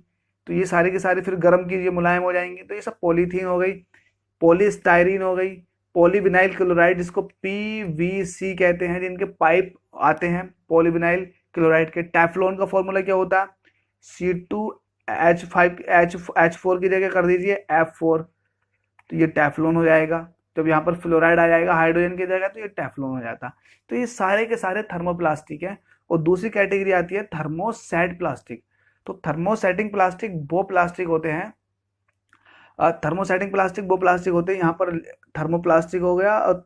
तो ये सारी की सारी, फिर गर्म कीजिए, मुलायम हो जाएंगी। तो ये सब पॉलीथीन हो गई। पॉलीस्टायरीन हो गई, पॉलीविनाइल क्लोराइड जिसको पीवीसी कहते हैं, जिनके पाइप आते हैं पॉलीविनाइल क्लोराइड के। टेफ्लॉन का फॉर्मूला क्या होता है, C2H4 की जगह कर दीजिए F4, तो ये टेफ्लॉन हो जाएगा। जब यहाँ पर फ्लोराइड आ जाएगा हाइड्रोजन की जगह, तो ये टेफ्लॉन हो जाता। तो ये सारे के सारे थर्मोप्लास्टिक हैं। और दूसरी कैटेगरी आती है थर्मोसेट प्लास्टिक। तो थर्मोसेटिंग प्लास्टिक वो प्लास्टिक होते हैं, थर्मोसेटिंग प्लास्टिक वो प्लास्टिक होते हैं, यहाँ पर थर्मोप्लास्टिक हो गया, और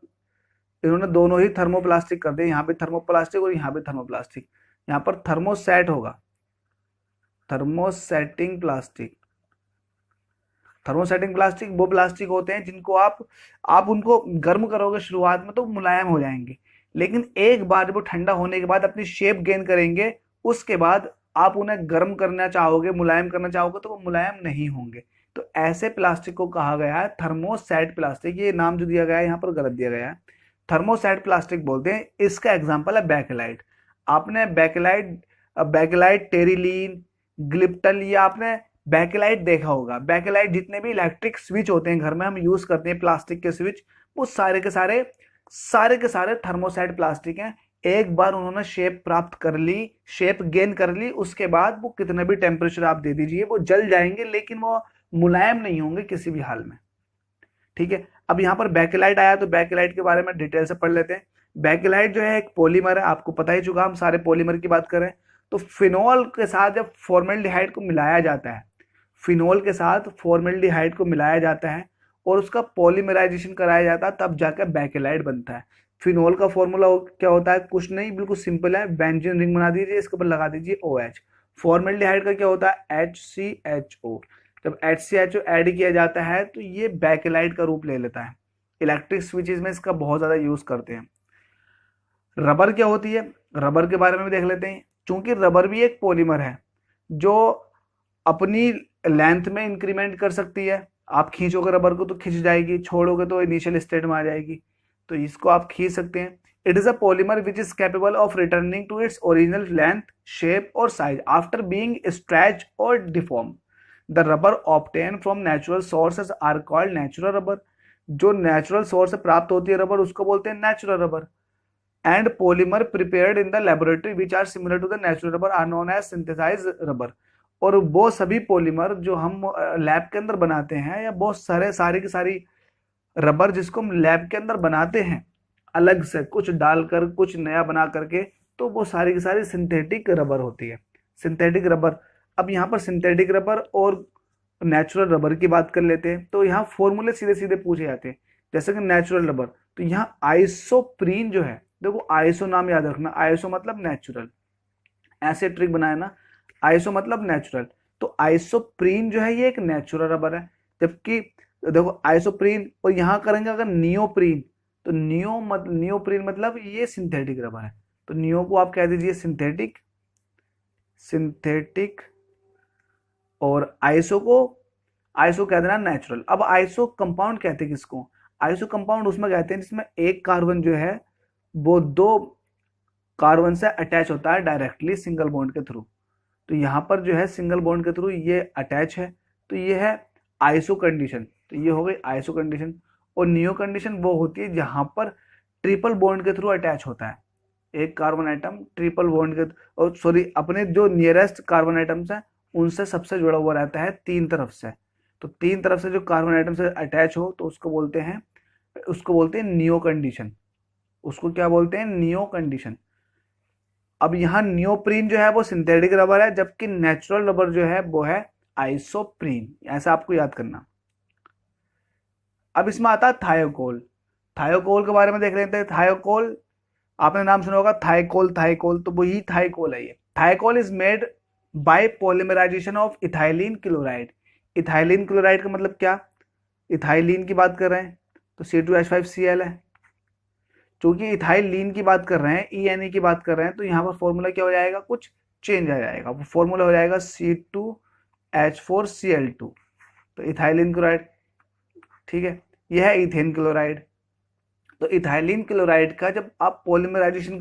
इन्होंने दोनों ही थर्मोप्लास्टिक कर दिए, यहाँ पे थर्मोप्लास्टिक और यहाँ पे थर्मोप्लास्टिक। यहाँ पर थर्मोसेट होगा, थर्मोसेटिंग प्लास्टिक। थर्मोसेटिंग प्लास्टिक वो प्लास्टिक होते हैं जिनको आप उनको गर्म करोगे शुरुआत में तो मुलायम हो जाएंगे, लेकिन एक बार जब वो ठंडा होने के बाद अपनी शेप गेन करेंगे, उसके बाद आप उन्हें गर्म करना चाहोगे, मुलायम करना चाहोगे, तो वो मुलायम नहीं होंगे। तो ऐसे प्लास्टिक को कहा गया है थर्मोसेट प्लास्टिक। ये नाम जो दिया गया है यहाँ पर गलत दिया गया है, थर्मोसेट प्लास्टिक बोलते हैं। इसका एग्जाम्पल है बैकेलाइट। आपने बैकेलाइट, टेरिलीन, ग्लिप्टन, ये आपने बैकेलाइट देखा होगा। बैकेलाइट जितने भी इलेक्ट्रिक स्विच होते हैं घर में हम यूज करते हैं, प्लास्टिक के स्विच, वो सारे के सारे थर्मोसेट प्लास्टिक हैं। एक बार उन्होंने शेप प्राप्त कर ली, शेप गेन कर ली, उसके बाद वो कितने भी टेम्परेचर आप दे दीजिए वो जल जाएंगे, लेकिन वो मुलायम नहीं होंगे किसी भी हाल में। ठीक है, अब यहाँ पर बैकेलाइट आया, तो बैकेलाइट के बारे में डिटेल से पढ़ लेते हैं। बैकेलाइट जो है एक पॉलीमर है, आपको पता ही चुका, हम सारे पॉलीमर की बात करें तो फिनोल के साथ जब फॉर्मेल्डिहाइड को मिलाया जाता है, फिनोल के साथ फॉर्मेल्डिहाइड को मिलाया जाता है और उसका पॉलीमराइजेशन कराया जाता है, तब जाकर बैकेलाइट बनता है। फिनोल का फॉर्मूला क्या होता है, कुछ नहीं, बिल्कुल सिंपल है, बेंजीन रिंग बना दीजिए, इसके ऊपर लगा दीजिए OH। फॉर्मेल्डिहाइड का क्या होता है, HCHO। जब HCHO ऐड किया जाता है तो ये बैकेलाइट का रूप ले लेता है। इलेक्ट्रिक स्विचेस में इसका बहुत ज्यादा यूज करते हैं। रबर क्या होती है, रबर के बारे में भी देख लेते हैं। चूंकि रबर भी एक पॉलीमर है जो अपनी लेंथ में इंक्रीमेंट कर सकती है। आप खींचोगे रबर को तो खिंच जाएगी, छोड़ोगे तो इनिशियल स्टेट में आ जाएगी, तो इसको आप खींच सकते हैं। It is a polymer which is capable of returning to its original length, shape और साइज आफ्टर बीइंग स्ट्रेच और deform. The rubber obtain from natural sources are called natural rubber. जो नेचुरल सोर्स से प्राप्त होती है rubber, उसको बोलते हैं natural rubber. And polymer prepared in the laboratory which are similar to the natural rubber are known as synthesised rubber. और वो सभी पॉलीमर जो हम लैब के अंदर बनाते हैं, या बहुत सारी की सारी रबर जिसको हम लैब के अंदर बनाते हैं अलग से कुछ डालकर, कुछ नया बना करके, तो वो सारी की सारी सिंथेटिक रबर होती है, सिंथेटिक रबर। अब यहाँ पर सिंथेटिक रबर और नेचुरल रबर की बात कर लेते हैं। तो यहाँ फॉर्मूले सीधे सीधे पूछे जाते हैं, जैसे कि नेचुरल रबर, तो यहाँ आइसोप्रीन जो है, देखो आइसो नाम याद रखना, आइसो मतलब नेचुरल, ऐसे ट्रिक बनाया ना, आइसो मतलब नेचुरल, तो आइसोप्रीन जो है ये एक नेचुरल रबर है। जबकि देखो आइसोप्रीन और यहाँ करेंगे अगर नियोप्रीन, तो नियोप्रीन मतलब ये सिंथेटिक रबर है, तो नियो को आप कह दीजिए सिंथेटिक, सिंथेटिक, और आइसो कह देना नेचुरल। अब आइसो कंपाउंड कहते हैं किसको, आइसो कंपाउंड उसमें कहते हैं जिसमें एक कार्बन जो है वो दो कार्बन से अटैच होता है डायरेक्टली सिंगल बॉन्ड के थ्रू। तो यहाँ पर जो है सिंगल बॉन्ड के थ्रू ये अटैच है, तो ये है आइसो कंडीशन, तो ये हो गई आइसो कंडीशन। और नियो कंडीशन वो होती है जहां पर ट्रिपल बॉन्ड के थ्रू अटैच होता है, एक कार्बन आइटम ट्रिपल बॉन्ड के, और सॉरी अपने जो नियरेस्ट कार्बन आइटम्स हैं उनसे सबसे जुड़ा हुआ रहता है तीन तरफ से। तो तीन तरफ से जो कार्बन आइटम से अटैच हो तो उसको बोलते हैं नियो कंडीशन, उसको क्या बोलते हैं, नियो कंडीशन। अब यहाँ नियोप्रीन जो है वो सिंथेटिक रबर है, जबकि नेचुरल रबर जो है वो है आइसोप्रीन, ऐसा आपको याद करना। अब इसमें आता है थायोकोल, थायोकोल के बारे में देख लेते हैं। थायोकोल आपने नाम सुना होगा, थाइकोल, थाइकोल, तो वही थाइकोल है ये। Thiokol is made by polymerisation of ethylene chloride. Ethylene chloride का मतलब क्या, इथाइलिन की बात कर रहे हैं तो C2H5Cl है, क्योंकि इथाइलिन की बात कर रहे हैं, ENA की बात कर रहे हैं, तो यहाँ पर फॉर्मूला क्या हो जाएगा, कुछ चेंज आ जाएगा, वो फॉर्मूला हो जाएगा C2H4Cl2, तो इथाइलिन क्लोराइड, ठीक है। यह है इथेन क्लोराइड। तो इथाइलिन क्लोराइड का जब आप पॉलीमराइजेशन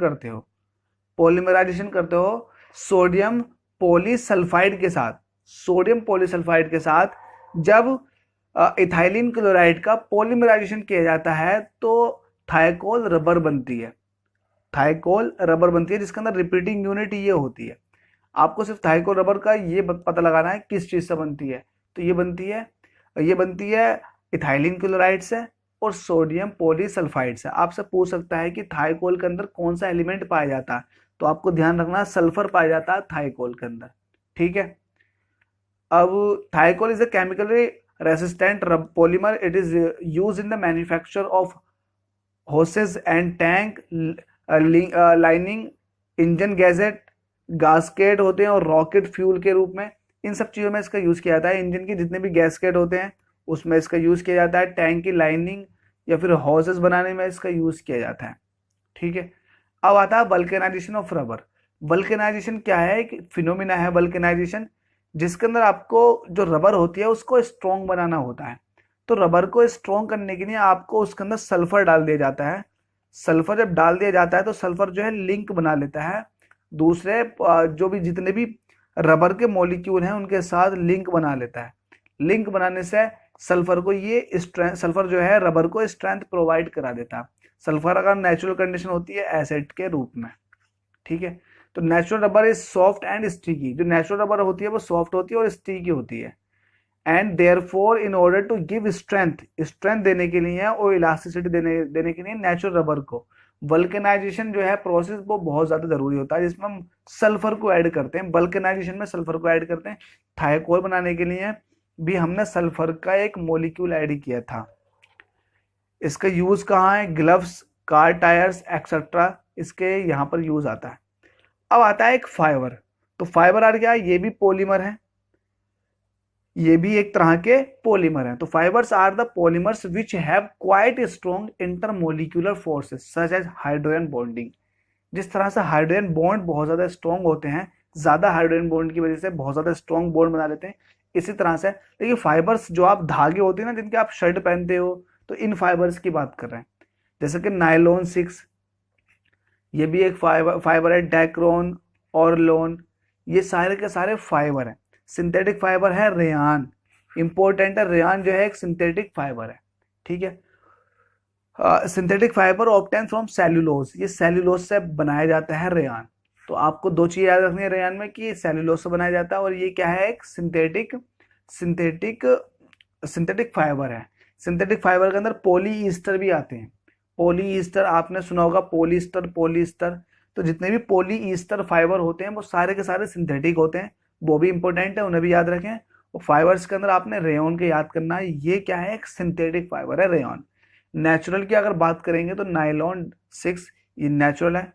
करते हो सोडियम पॉलीसल्फाइड के साथ, सोडियम पॉलीसल्फाइड के साथ जब इथाइलिन क्लोराइड का पॉलीमराइजेशन किया जाता है तो थाइकोल रबर बनती है, थाइकोल रबर बनती है, जिसके अंदर रिपीटिंग यूनिट ये होती है। आपको सिर्फ थाइकोल रबर का ये पता लगाना है किस चीज से बनती है, तो ये बनती है इथाइलिन क्लोराइड से और सोडियम पॉलीसल्फाइड से। आपसे पूछ सकता है कि थाइकोल के अंदर कौन सा एलिमेंट पाया जाता है, तो आपको ध्यान रखना सल्फर पाया जाता है थाइकोल के अंदर, ठीक है। अब Thiokol is a chemically resistant polymer, it is use in the manufacture of hoses and tank lining, engine gadget, gasket होते हैं और रॉकेट फ्यूल के रूप में, इन सब चीज़ों में इसका यूज़ किया जाता है। इंजन के जितने भी गैस्केट होते हैं उसमें इसका यूज़ किया जाता है, टैंक की लाइनिंग या फिर हॉसेस बनाने में इसका यूज़ किया जाता है, ठीक है। अब आता है वल्केनाइजेशन ऑफ रबर। वल्केनाइजेशन क्या है, एक फिनोमिना है वल्केनाइजेशन, जिसके अंदर आपको जो रबर होती है उसको स्ट्रॉन्ग बनाना होता है। तो रबर को स्ट्रॉन्ग करने के लिए आपको उसके अंदर सल्फर डाल दिया जाता है। सल्फर जब डाल दिया जाता है तो सल्फर जो है लिंक बना लेता है दूसरे जो भी जितने भी रबर के मॉलिक्यूल हैं उनके साथ लिंक बना लेता है। लिंक बनाने से सल्फर को ये स्ट्रेंथ, सल्फर जो है रबर को स्ट्रेंथ प्रोवाइड करा देता है। सल्फर अगर नेचुरल कंडीशन होती है एसिड के रूप में, ठीक है। तो natural rubber is soft and sticky, जो नेचुरल रबर होती है वो सॉफ्ट होती है और स्टिकी होती है। And therefore in order to give strength देने के लिए और इलास्टिसिटी देने के लिए नेचुरल रबर को वल्केनाइजेशन जो है प्रोसेस वो बहुत ज्यादा जरूरी होता है, जिसमें हम सल्फर को ऐड करते हैं। वल्केनाइजेशन में सल्फर को ऐड करते हैं। थाइकोल बनाने के लिए भी हमने सल्फर का एक मॉलिक्यूल ऐड किया था। इसका यूज कहाँ है, ग्लव्स, कार टायर्स एक्सेट्रा, इसके यहाँ पर यूज आता है। अब आता है एक फाइबर। तो फाइबर आर क्या है, ये भी पॉलीमर है, ये भी एक तरह के पॉलीमर हैं। तो fibres are the polymers which have quite strong intermolecular forces such as hydrogen bonding. जिस तरह से हाइड्रोजन बॉन्ड बहुत ज्यादा स्ट्रॉन्ग होते हैं, ज्यादा हाइड्रोजन बॉन्ड की वजह से बहुत ज्यादा स्ट्रॉन्ग बॉन्ड बना लेते हैं, इसी तरह से देखिए फाइबर्स जो आप धागे होते हैं ना जिनके आप शर्ट पहनते हो, तो इन फाइबर्स की बात कर रहे हैं। जैसे कि नायलॉन 6, ये भी एक फाइबर है, डैक्रोन और लोन, ये सारे के सारे फाइबर हैं। सिंथेटिक फाइबर है रेयान, इंपॉर्टेंट है, रेयान जो है एक सिंथेटिक फाइबर है, ठीक है। Synthetic fibre obtain from cellulose, ये सेल्यूलोज से बनाया जाता है रेयान। तो आपको दो चीज याद रखनी है रेयान में कि सेल्यूलोज से बनाया जाता है और ये क्या है, एक सिंथेटिक फाइबर है। सिंथेटिक फाइबर के अंदर पॉलीईस्टर भी आते हैं। पॉलीईस्टर आपने सुना होगा, पॉलिस्टर, पॉलीस्टर। तो जितने भी पॉलीईस्टर फाइबर होते हैं वो सारे के सारे सिंथेटिक होते हैं, वो भी इंपॉर्टेंट है, उन्हें भी याद रखें। और फाइबर्स के अंदर आपने रेयन के याद करना है, ये क्या है, एक सिंथेटिक फाइबर है रेयन। नेचुरल की अगर बात करेंगे तो नायलॉन 6 ये नेचुरल है,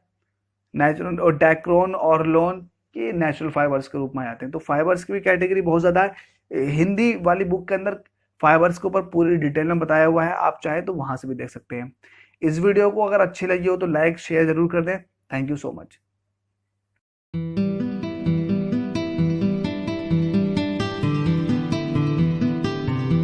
नेचुरल। और डैक्रोन और लोन ये नेचुरल फाइबर्स के रूप में आते हैं। तो फाइबर्स की भी कैटेगरी बहुत ज़्यादा है। हिंदी वाली बुक के अंदर फाइबर्स के ऊपर पूरी डिटेल में बताया हुआ है, आप चाहे तो वहां से भी देख सकते हैं। इस वीडियो को अगर अच्छी लगी हो तो लाइक शेयर जरूर कर दें। Thank you so much.